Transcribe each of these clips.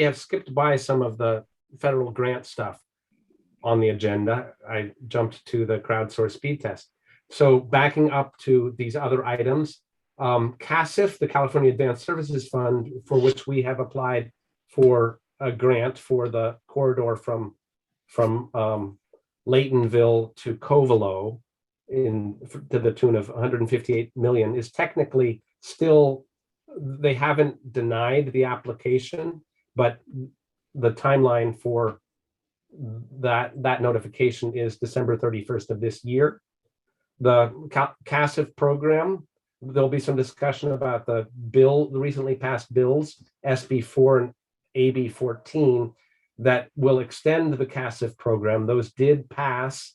have skipped by some of the federal grant stuff on the agenda. I jumped to the crowdsourced speed test. So backing up to these other items, CASIF, the California Advanced Services Fund, for which we have applied for a grant for the corridor from Laytonville to Covelo to the tune of 158 million, is technically still, they haven't denied the application, but the timeline for that notification is December 31st of this year. The CASIF program, there'll be some discussion about the recently passed bills, SB4 and AB14, that will extend the CASIF program. Those did pass,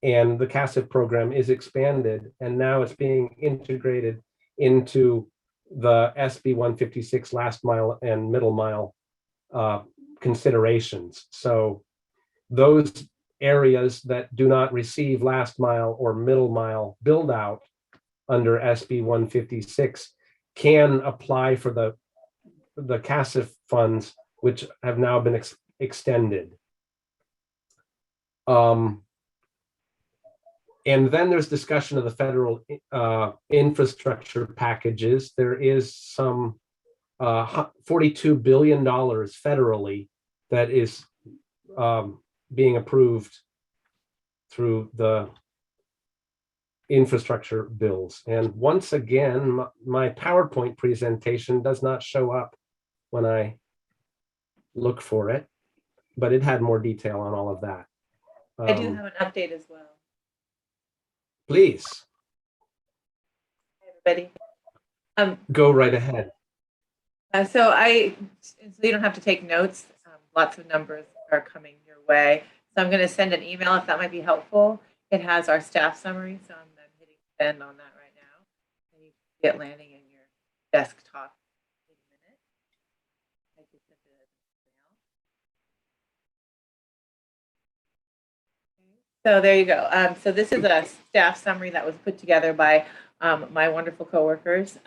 and the CASIF program is expanded, and now it's being integrated into the SB 156 last mile and middle mile considerations. So those areas that do not receive last mile or middle mile build out under SB 156 can apply for the CASIF funds, which have now been extended. And then there's discussion of the federal infrastructure packages. There is some $42 billion federally that is being approved through the infrastructure bills. And once again, my PowerPoint presentation does not show up when I look for it, but it had more detail on all of that. I do have an update as well. Please. Hey, everybody. Go right ahead. So you don't have to take notes. Lots of numbers are coming your way. So I'm going to send an email if that might be helpful. It has our staff summary, so I'm hitting send on that right now. And you can get landing in your desktop in a minute. I just sent it as an email. So there you go. So this is a staff summary that was put together by my wonderful coworkers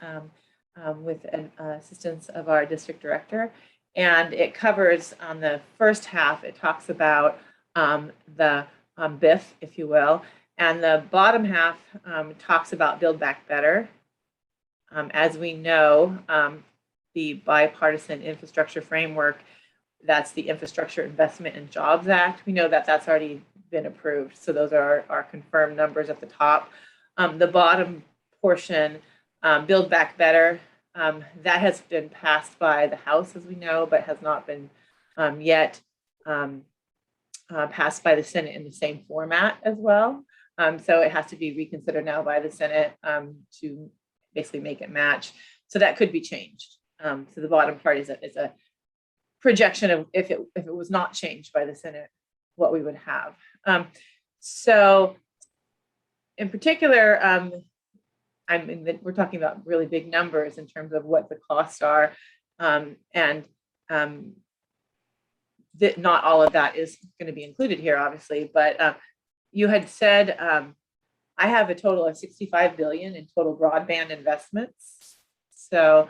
with assistance of our district director. And it covers on the first half, it talks about the BIF, if you will. And the bottom half talks about Build Back Better. As we know, the bipartisan infrastructure framework, that's the Infrastructure Investment and Jobs Act. We know that that's already been approved. So those are our confirmed numbers at the top. The bottom portion, Build Back Better, that has been passed by the House, as we know, but has not been yet passed by the Senate in the same format as well. So it has to be reconsidered now by the Senate to basically make it match. So that could be changed. So the bottom part is a projection of if it was not changed by the Senate, what we would have. So in particular, we're talking about really big numbers in terms of what the costs are, and not all of that is going to be included here, obviously. But you had said I have a total of 65 billion in total broadband investments. So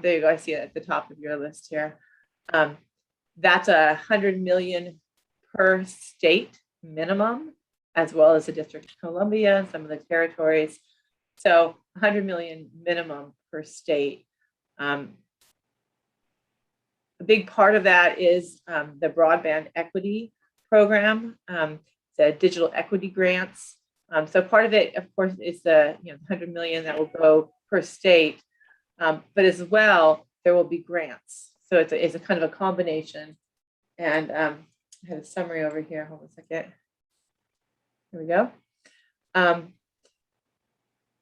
there you go. I see it at the top of your list here. That's 100 million per state minimum, as well as the District of Columbia and some of the territories. So 100 million minimum per state. A big part of that is the broadband equity program, the digital equity grants. So part of it, of course, is the 100 million that will go per state, but as well there will be grants. So it's a kind of a combination. And I have a summary over here. Hold on a second. Here we go.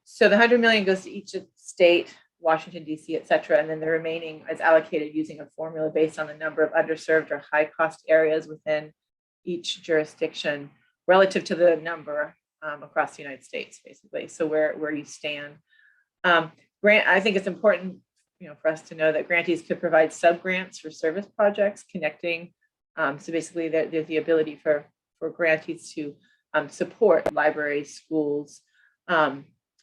So the 100 million goes to each state, Washington, D.C., et cetera, and then the remaining is allocated using a formula based on the number of underserved or high-cost areas within each jurisdiction relative to the number across the United States, basically. So where you stand. I think it's important, for us to know that grantees could provide sub-grants for service projects connecting. So basically, there's the ability for grantees to support libraries, schools,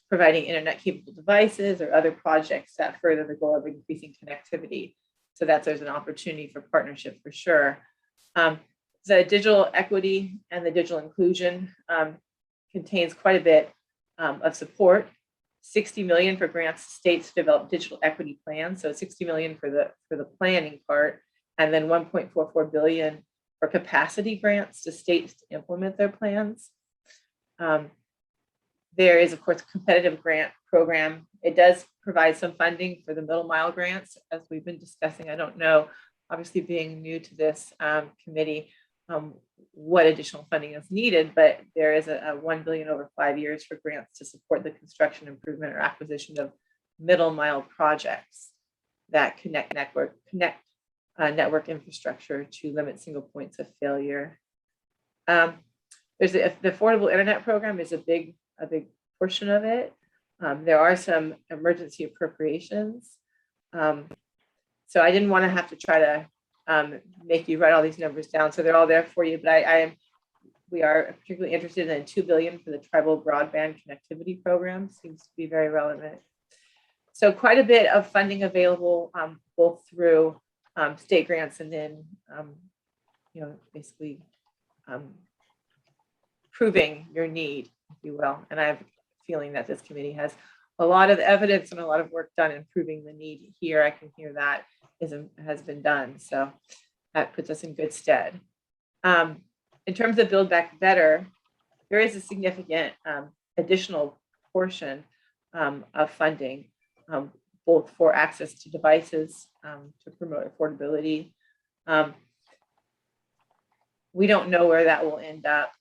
providing internet capable devices or other projects that further the goal of increasing connectivity. so that there's an opportunity for partnership for sure. The digital equity and the digital inclusion contains quite a bit of support. 60 million for grants to states to develop digital equity plans. So 60 million for the planning part, and then 1.44 billion for capacity grants to states to implement their plans. There is, of course, a competitive grant program. It does provide some funding for the middle mile grants, as we've been discussing. I don't know, obviously being new to this committee, what additional funding is needed, but there is a 1 billion over 5 years for grants to support the construction, improvement, or acquisition of middle mile projects that connect network infrastructure to limit single points of failure. There's the affordable internet program is a big portion of it. There are some emergency appropriations. So I didn't want to have to try to make you write all these numbers down. So they're all there for you, but we are particularly interested in 2 billion for the tribal broadband connectivity program. Seems to be very relevant. So quite a bit of funding available, both through state grants and then, basically proving your need, if you will. And I have a feeling that this committee has a lot of evidence and a lot of work done in proving the need here. I can hear that has been done. So that puts us in good stead. In terms of Build Back Better, there is a significant additional portion of funding, both for access to devices to promote affordability. We don't know where that will end up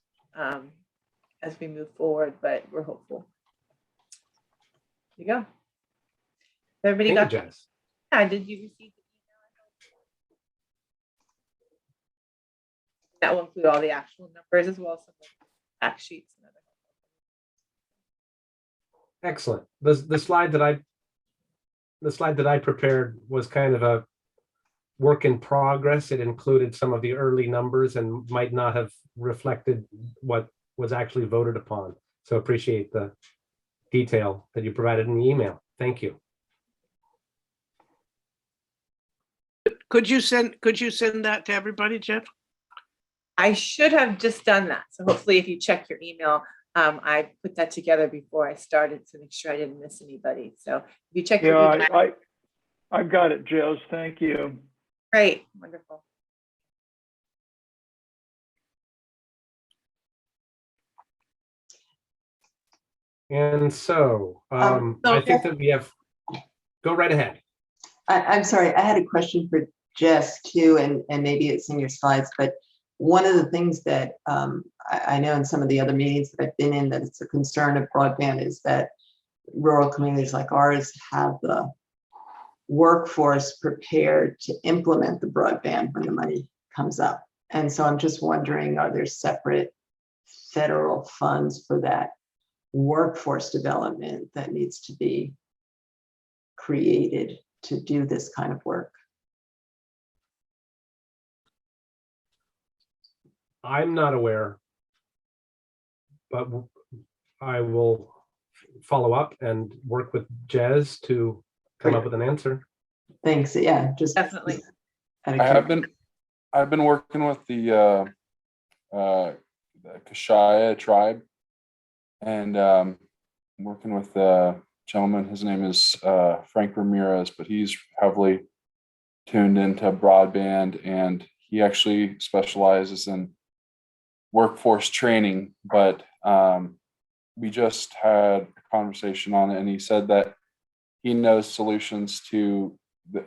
as we move forward, but we're hopeful. There you go. Everybody got Jess. Yeah, did you receive the email? That will include all the actual numbers as well as some of the fact sheets and other. Excellent. The slide that I prepared was kind of a work in progress. It included some of the early numbers and might not have reflected what was actually voted upon. So appreciate the detail that you provided in the email. Thank you. Could you send that to everybody, Jeff? I should have just done that. So hopefully if you check your email, I put that together before I started to make sure I didn't miss anybody. So if you check your email. I've got it, Jills. Thank you. Great, wonderful. And so I think that we have, go right ahead. I'm sorry, I had a question for Jess too, and maybe it's in your slides, but one of the things that I know in some of the other meetings that I've been in that it's a concern of broadband is that rural communities like ours have the workforce prepared to implement the broadband when the money comes up. And so I'm just wondering, are there separate federal funds for that workforce development that needs to be created to do this kind of work? I'm not aware, but I will follow up and work with Jez to come up with an answer. Thanks. Yeah, just Definitely. I've been working with the Kashaya tribe, and working with the gentleman. His name is Frank Ramirez, but he's heavily tuned into broadband, and he actually specializes in workforce training. But we just had a conversation on it, and he said that he knows solutions to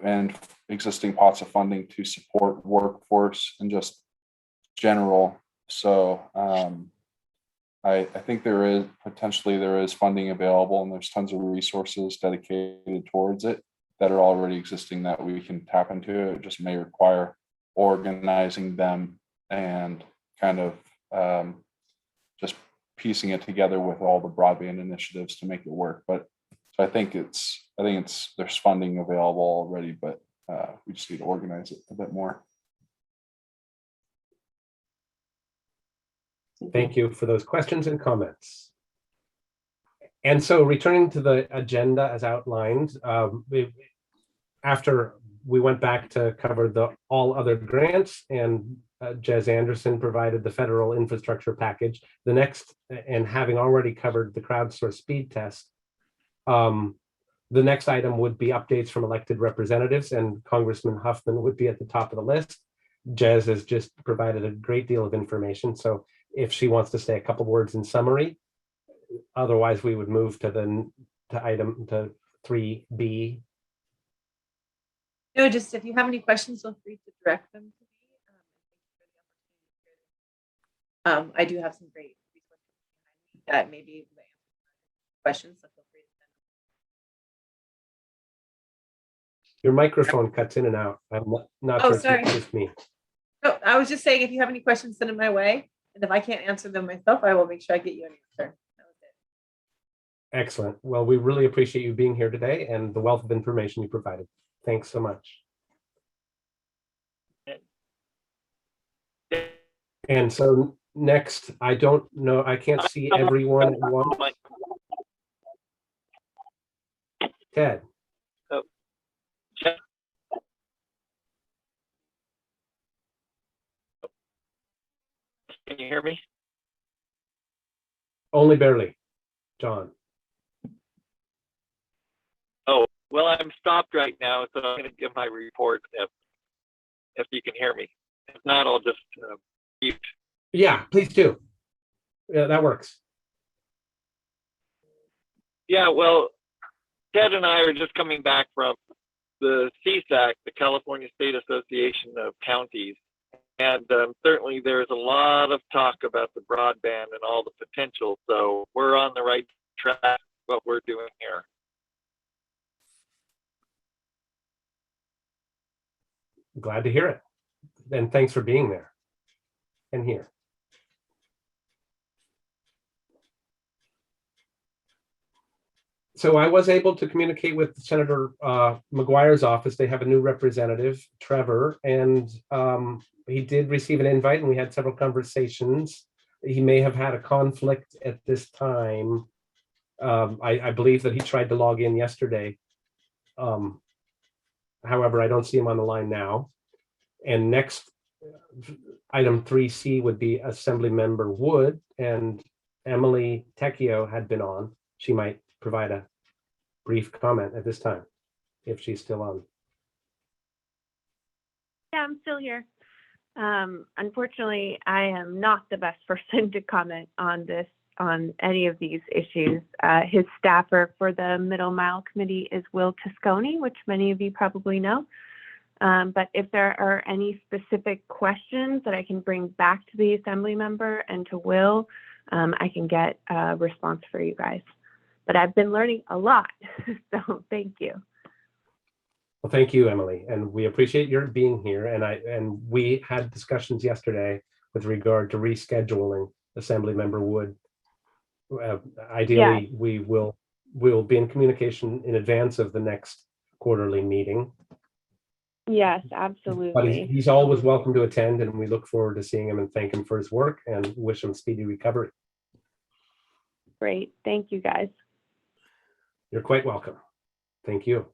and existing pots of funding to support workforce and just general. So I think there is funding available, and there's tons of resources dedicated towards it that are already existing that we can tap into. It just may require organizing them and kind of just piecing it together with all the broadband initiatives to make it work. But so I think there's funding available already, but we just need to organize it a bit more. Thank you for those questions and comments. And so returning to the agenda as outlined, after we went back to cover the all other grants, and Jez Anderson provided the federal infrastructure package. The next, and having already covered the crowdsourced speed test, the next item would be updates from elected representatives, and Congressman Huffman would be at the top of the list. Jez has just provided a great deal of information, so if she wants to say a couple words in summary, otherwise we would move to item 3B. No, just if you have any questions, feel free to direct them to me. I do have some great resources that maybe questions, so feel free to send them. Your microphone cuts in and out. I'm not Oh, sure if sorry. it's just me. No, I was just saying, if you have any questions, send them my way. And if I can't answer them myself, I will make sure I get you an answer. That was it. Excellent. Well, we really appreciate you being here today and the wealth of information you provided. Thanks so much. And so next, I don't know, I can't see everyone at once. Ted. Can you hear me? Only barely. John. Oh, well, I'm stopped right now, so I'm going to give my report if you can hear me. If not, I'll just mute. Yeah, please do. Yeah, that works. Yeah, well, Ted and I are just coming back from the CSAC, the California State Association of Counties. And certainly there's a lot of talk about the broadband and all the potential. So we're on the right track, what we're doing here. Glad to hear it. And thanks for being there and here. So I was able to communicate with Senator McGuire's office. They have a new representative, Trevor, and he did receive an invite, and we had several conversations. He may have had a conflict at this time. I believe that he tried to log in yesterday. However, I don't see him on the line now. And next, item 3C would be Assembly Member Wood, and Emily Tecchio had been on. She might provide a brief comment at this time, if she's still on. Yeah, I'm still here. Unfortunately, I am not the best person to comment on any of these issues. His staffer for the Middle Mile Committee is Will Tosconi, which many of you probably know. But if there are any specific questions that I can bring back to the Assembly member and to Will, I can get a response for you guys. But I've been learning a lot, so thank you. Well, thank you, Emily, and we appreciate your being here. And we had discussions yesterday with regard to rescheduling Assembly Member Wood. Ideally, we will be in communication in advance of the next quarterly meeting. Yes, absolutely. But he's always welcome to attend, and we look forward to seeing him and thank him for his work and wish him speedy recovery. Great. Thank you, guys. You're quite welcome. Thank you.